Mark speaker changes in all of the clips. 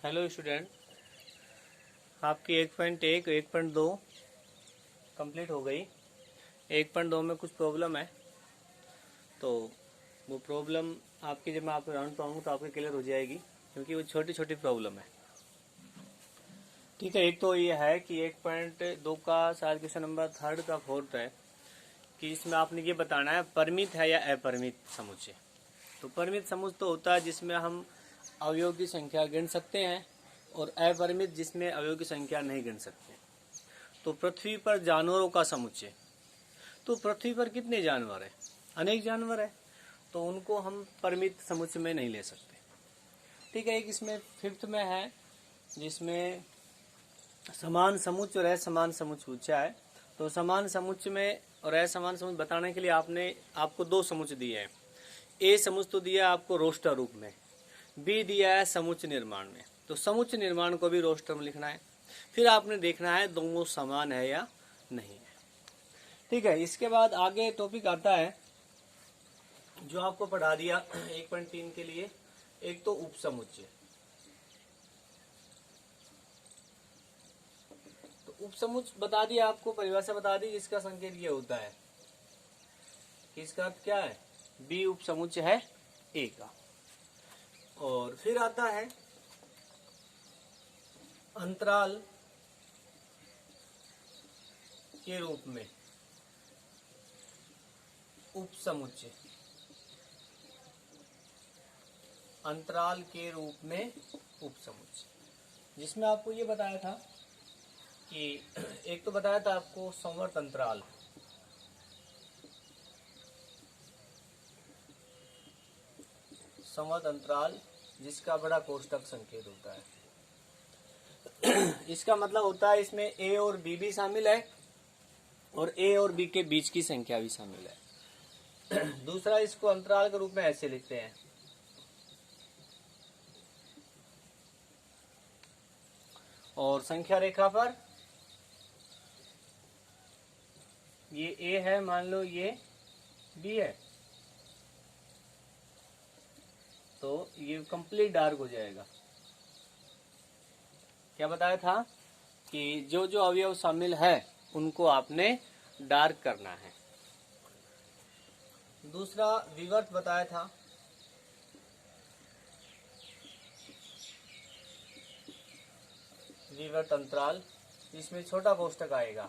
Speaker 1: Hello student, आपकी 1.1 1.2 complete हो गई। 1.2 में कुछ प्रॉब्लम है, तो वो प्रॉब्लम आपकी जब मैं आपको राउंड पाऊंगा तो आपकी क्लियर हो जाएगी, क्योंकि वो छोटी छोटी प्रॉब्लम है। ठीक है, एक तो ये है कि 1.2 का शायद क्वेश्चन नंबर 3 का 4 है कि इसमें आपने ये बताना है परिमित है या अपरिमित समुच्चय। तो परिमित समुच्चय तो होता है जिसमें हम अवयव की संख्या गिन सकते हैं, और अपरिमित जिसमें अवयव की संख्या नहीं गिन सकते। तो पृथ्वी पर जानवरों का समुच्चय, तो पृथ्वी पर कितने जानवर हैं? अनेक जानवर है, तो उनको हम परिमित समुच्चय में नहीं ले सकते। ठीक है, एक इसमें 5th में है जिसमें समान समुच्चय और असमान समुच्चय पूछा है। तो समान समुच्चय में और असमान समुच्चय बताने के लिए आपको 2 समुच्चय दिए हैं। ए समुच्चय तो दिया आपको रोस्टर रूप में, बी दिया है समुच्चय निर्माण में। तो समुच्चय निर्माण को भी रोस्टर में लिखना है, फिर आपने देखना है दोनों समान है या नहीं है। ठीक है, इसके बाद आगे टॉपिक आता है जो आपको पढ़ा दिया 1.3 के लिए। एक तो उपसमुच्चय। तो उपसमुच्चय बता दिया आपको, परिभाषा बता दी, जिसका संकेत ये होता है कि इसका अर्थ क्या है, बी उपसमुच्चय है ए का। और फिर आता है अंतराल के रूप में उपसमुच्चय, अंतराल के रूप में उपसमुच्चय, जिसमें आपको ये बताया था कि एक तो बताया था आपको संवर्त अंतराल, संवर्त अंतराल जिसका बड़ा कोष्ठक संकेत होता है। इसका मतलब होता है इसमें ए और बी भी शामिल है, और ए और बी के बीच की संख्या भी शामिल है। दूसरा, इसको अंतराल के रूप में ऐसे लिखते हैं, और संख्या रेखा पर ये ए है, मान लो ये बी है, तो ये कंप्लीट डार्क हो जाएगा। क्या बताया था कि जो जो अवयव शामिल है उनको आपने डार्क करना है। दूसरा, विवर्त बताया था, विवर्त अंतराल, इसमें छोटा कोष्ठक आएगा।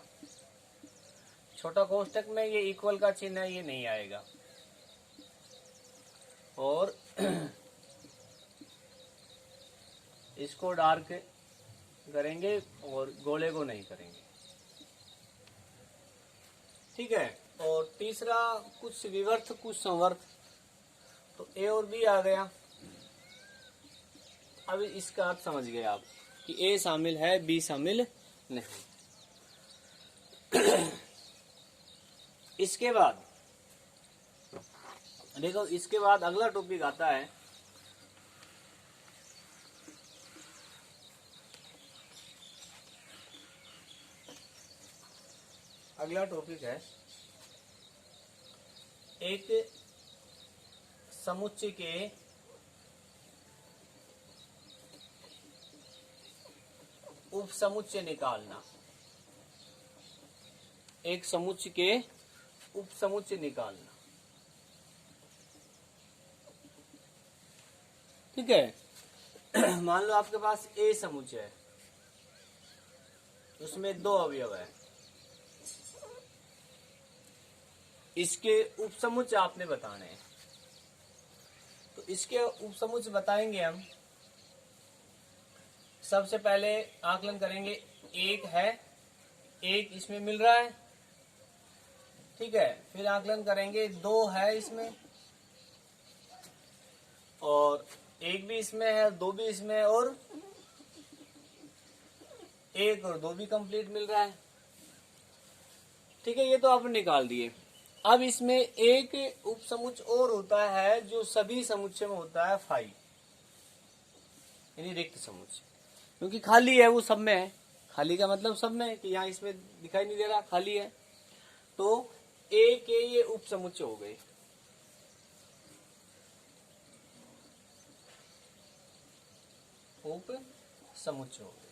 Speaker 1: छोटा कोष्ठक में ये इक्वल का चिन्ह है, ये नहीं आएगा। और इसको डार्क करेंगे और गोले को नहीं करेंगे। ठीक है, और तीसरा, कुछ विवर्त कुछ संवर्त, तो ए और बी आ गया। अब इसका अर्थ समझ गए आप कि ए शामिल है, बी शामिल नहीं। इसके बाद देखो, इसके बाद अगला टॉपिक आता है अगला टॉपिक है एक समुच्चय के उपसमुच्चय निकालना। एक समुच्चय के उपसमुच्चय निकालना। ठीक है, मान लो आपके पास ए समुच्चय है, उसमें 2 अवयव है, इसके उपसमुच्चय आपने बताने हैं। तो इसके उपसमुच्चय बताएंगे हम। सबसे पहले आकलन करेंगे, एक है, एक इसमें मिल रहा है। ठीक है, फिर आकलन करेंगे 2 है इसमें, और 1 भी इसमें है, 2 भी इसमें है, और 1 और 2 भी कंप्लीट मिल रहा है। ठीक है, ये तो आपने निकाल दिए। अब इसमें एक उपसमुच्चय और होता है जो सभी समुच्चय में होता है, फाई, यानी रिक्त समुच्चय, क्योंकि खाली है वो सब में है। खाली का मतलब सब में है, कि यहाँ इसमें दिखाई नहीं दे रहा, खाली है। तो ए के ये उपसमुच्चय हो गए। उप समुच्चय हो गए।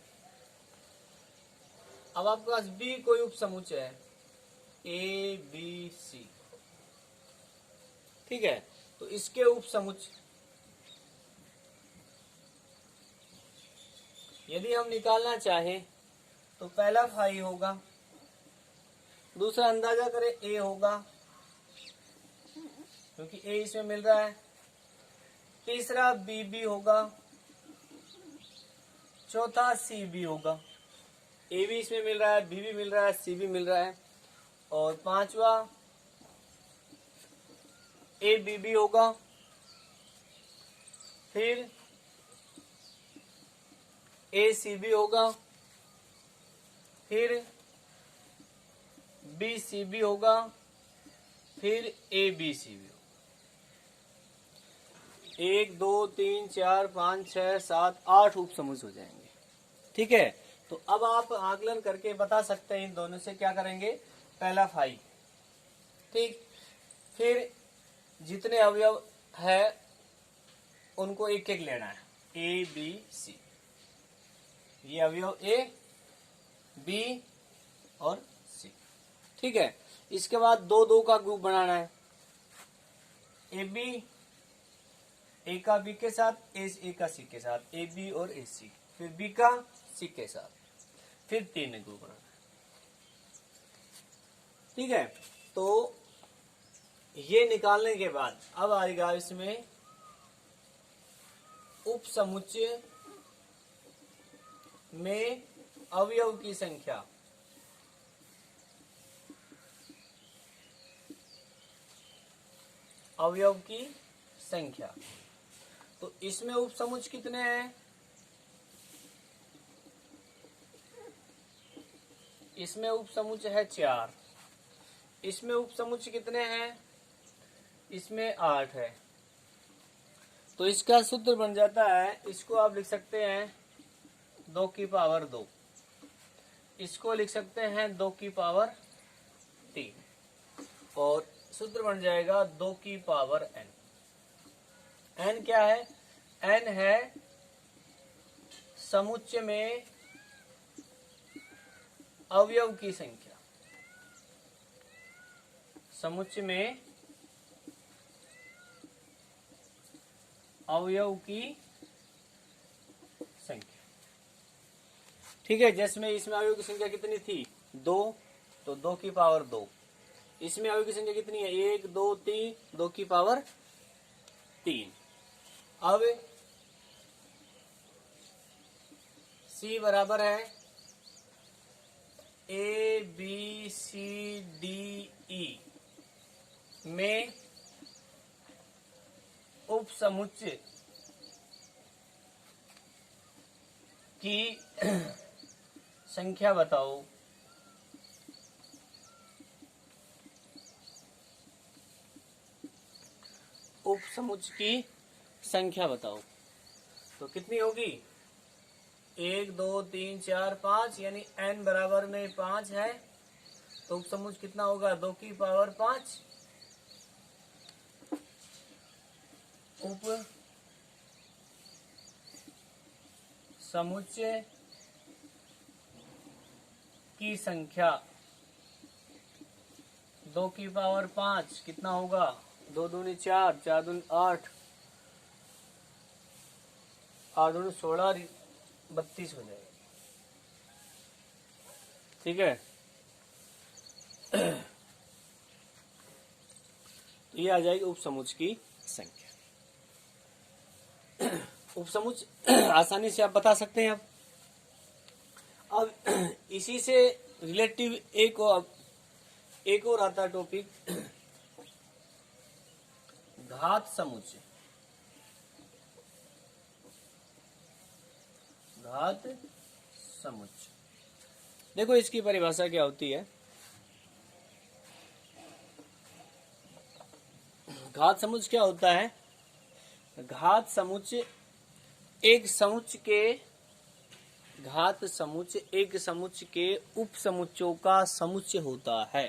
Speaker 1: अब आपके पास बी कोई उप समुच्चय है, ए बी सी, ठीक है, तो इसके उप समुच्चय यदि हम निकालना चाहें तो पहला फाई होगा, दूसरा अंदाजा करें ए होगा क्योंकि ए इसमें मिल रहा है, तीसरा बी बी होगा, चौथा सी बी होगा, ए भी इसमें मिल रहा है, बी भी मिल रहा है, सी भी मिल रहा है, और पांचवा ए बी बी होगा, फिर ए सी बी होगा, फिर बी सी बी होगा, फिर ए बी सी बी होगा। 1 2 3 4 5 6 7 8 उप समुच्चय हो जाएंगे, ठीक है। तो अब आप आकलन करके बता सकते हैं इन दोनों से क्या करेंगे, पहला फाई, ठीक, फिर जितने अवयव है उनको एक एक लेना है, ए बी सी, ये अवयव ए बी और सी, ठीक है। इसके बाद दो दो का ग्रुप बनाना है, ए बी ए का बी के साथ, ए का सी के साथ, ए बी और ए सी, फिर बी का सी के साथ, फिर तीन ग्रुप बनाना है, ठीक है। तो ये निकालने के बाद अब आएगा इसमें उप समुच्चय में अवयव की संख्या, अवयव की संख्या। तो इसमें उप समुच्चय कितने हैं, इसमें उप समुच्चय है 4, इसमें उप समुच्चय कितने हैं, इसमें 8 है। तो इसका सूत्र बन जाता है, इसको आप लिख सकते हैं 2 की पावर 2, इसको लिख सकते हैं 2 की पावर 3, और सूत्र बन जाएगा 2 की पावर n। n क्या है, n है समुच्चय में अवयव की संख्या, समुच्चय में अवयव की संख्या, ठीक है। जिसमें इसमें अवयव की संख्या कितनी थी, 2, तो 2 की पावर 2, इसमें अवयव की संख्या कितनी है, 1 2 3, 2 की पावर 3। अब C बराबर है A B C D E में उप समुच्चय की संख्या बताओ। उप समुच्चय की संख्या बताओ, तो कितनी होगी, 1 2 3 4 5, यानी n बराबर में 5 है, तो उप समुच्चय कितना होगा, 2 की पावर 5। उप समुच्चय की संख्या 2 की पावर 5 कितना होगा, 2 दूनी 4, 4 दूनी 8, 8 दूनी 16, 32 हो जाएगी, ठीक है। तो ये आ जाएगी उप समुच्चय की संख्या। उप समुच्चय आसानी से आप बता सकते हैं। अब इसी से रिलेटिव एक और आता टॉपिक, घात समुच्चय। घात समुच्चय, देखो इसकी परिभाषा क्या होती है। घात समुच्चय क्या होता है, घात समुच्चय एक समुच्चय के, घात समुच्चय एक समुच्चय के उप समुच्चयों का समुच्चय होता है।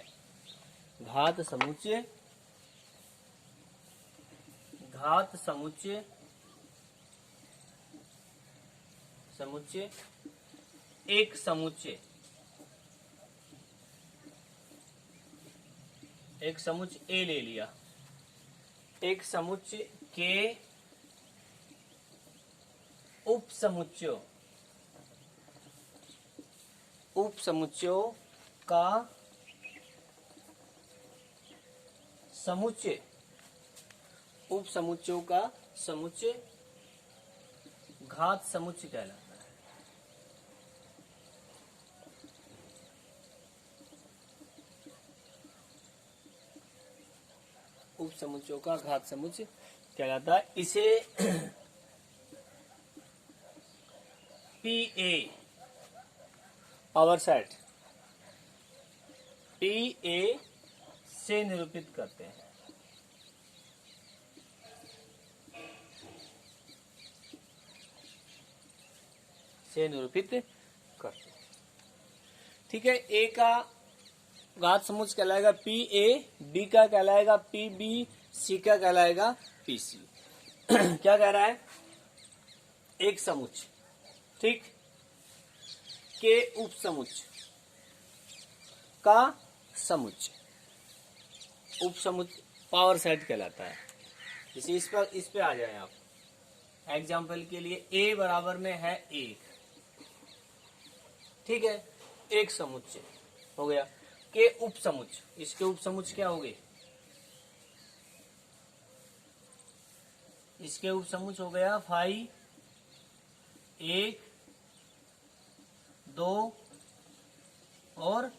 Speaker 1: घात समुच्चय, घात समुच्चय समुच्चय, एक समुच्चय, एक समुच्चय ए ले लिया, एक समुच्चय के उपसमुच्चयों, उपसमुच्चयों का समुच्चय, उपसमुच्चयों का समुच्चय घात समुच्चय कहलाता है। उपसमुच्चयों का घात समुच्चय कहलाता है। इसे PA पावर सेट PA से निरूपित करते हैं। से निरूपित करते हैं। ठीक है, ए का घात समुच्चय कहलाएगा PA, बी का कहलाएगा PB, सी का कहलाएगा PC। क्या कह रहा है? एक समुच्चय, ठीक, के उपसमुच्चय का समुच्चय, उपसमुच्चय पावर सेट कहलाता है। जैसे इस पे आ जाए आप। एग्जाम्पल के लिए ए बराबर में है 1, ठीक है, एक समुच्चय हो गया। के उपसमुच्चय, इसके उपसमुच्चय क्या हो गए? इसके उपसमुच्चय हो गया 5, 1, 2 और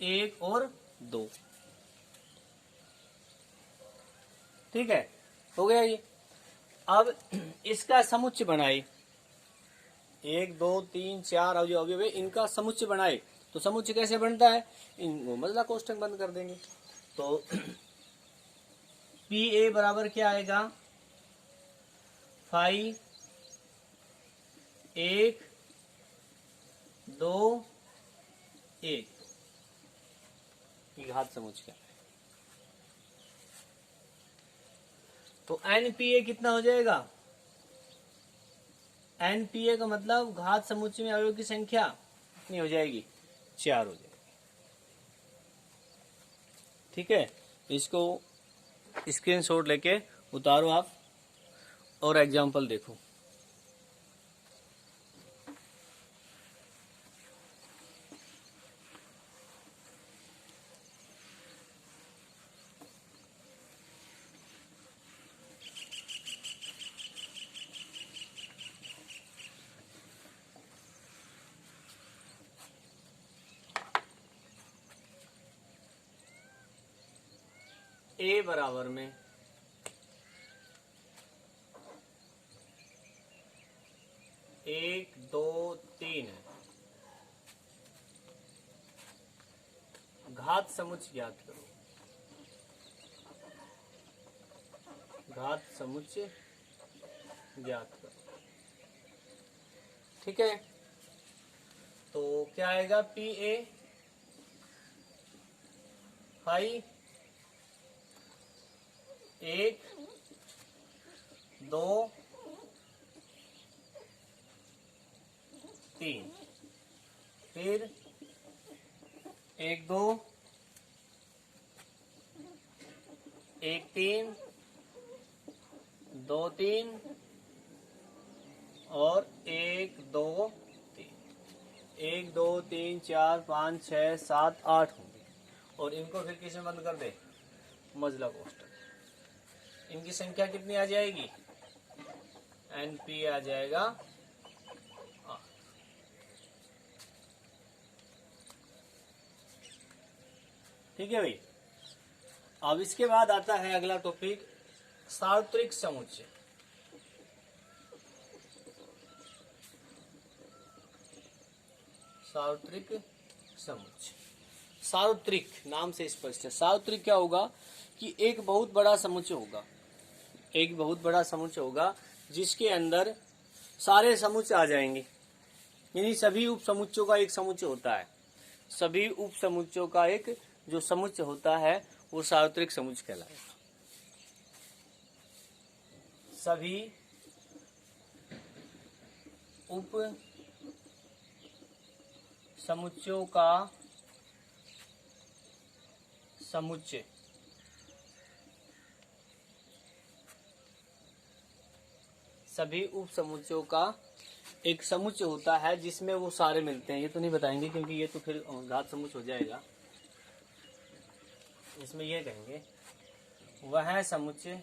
Speaker 1: 1 और 2, ठीक है, हो गया ये। अब इसका समुच्चय बनाए, 1, 2, 3, 4 अवयव इनका समुच्चय बनाए। तो समुच्चय कैसे बनता है? इन मजला कोष्ठक बंद कर देंगे। तो PA बराबर क्या आएगा? 5, 1, 2, 1 घात समुच्चय। तो NPA कितना हो जाएगा? NPA का मतलब घात समुच्चय में अवयव की संख्या कितनी हो जाएगी? 4 हो जाएगी। ठीक है, इसको स्क्रीनशॉट लेके उतारो आप और एग्जाम्पल देखो। ए बराबर में 1, 2, 3 है। घात समुच्चय ज्ञात करो। घात समुच्चय ज्ञात करो। ठीक है, तो क्या आएगा? PA 5, 1, 2, 3, फिर 1, 2, 1, 3, 2, 3 और 1, 2, 3, 1, 2, 3, 4, 5, 6, 7, 8 होंगे। और इनको फिर किसमें बंद कर दे? मजला कोष्ठक। इनकी संख्या कितनी आ जाएगी? NP आ जाएगा 8। ठीक है भाई। अब इसके बाद आता है अगला टॉपिक, सार्वत्रिक समुच्चय। सार्वत्रिक समुच्चय, सार्वत्रिक नाम से स्पष्ट है। सार्वत्रिक क्या होगा कि एक बहुत बड़ा समुच्चय होगा, एक बहुत बड़ा समुच्चय होगा जिसके अंदर सारे समुच्चय आ जाएंगे। यानी सभी उप समुच्चयों का एक समुच्चय होता है। सभी उप समुच्चयों का एक जो समुच्चय होता है वो सार्वत्रिक समुच्चय कहलाएगा। सभी उप समुच्चयों का समुच्चय सभी उप समुच्चयों का एक समुच्चय होता है जिसमें वो सारे मिलते हैं। ये तो नहीं बताएंगे क्योंकि ये तो फिर घात समुच्चय हो जाएगा। इसमें ये कहेंगे वह समुच्चय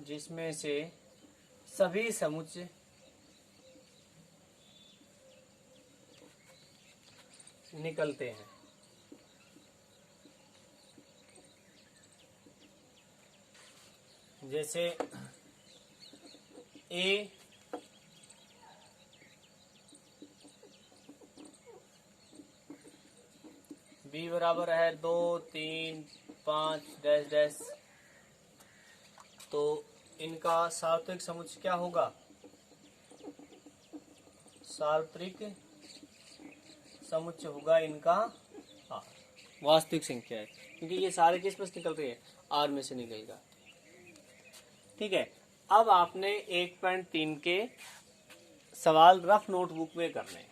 Speaker 1: जिसमें से सभी समुच्चय निकलते हैं। जैसे A B बराबर है 2 3 5 डैश डैश, तो इनका सार्वत्रिक समुच्चय क्या होगा? सार्वत्रिक समुच्चय होगा इनका R। वास्तविक संख्या है क्योंकि ये सारे किस में से निकल रहे हैं? R में से निकलेगा। ठीक है, अब आपने 1.3 के सवाल रफ नोटबुक में करने हैं।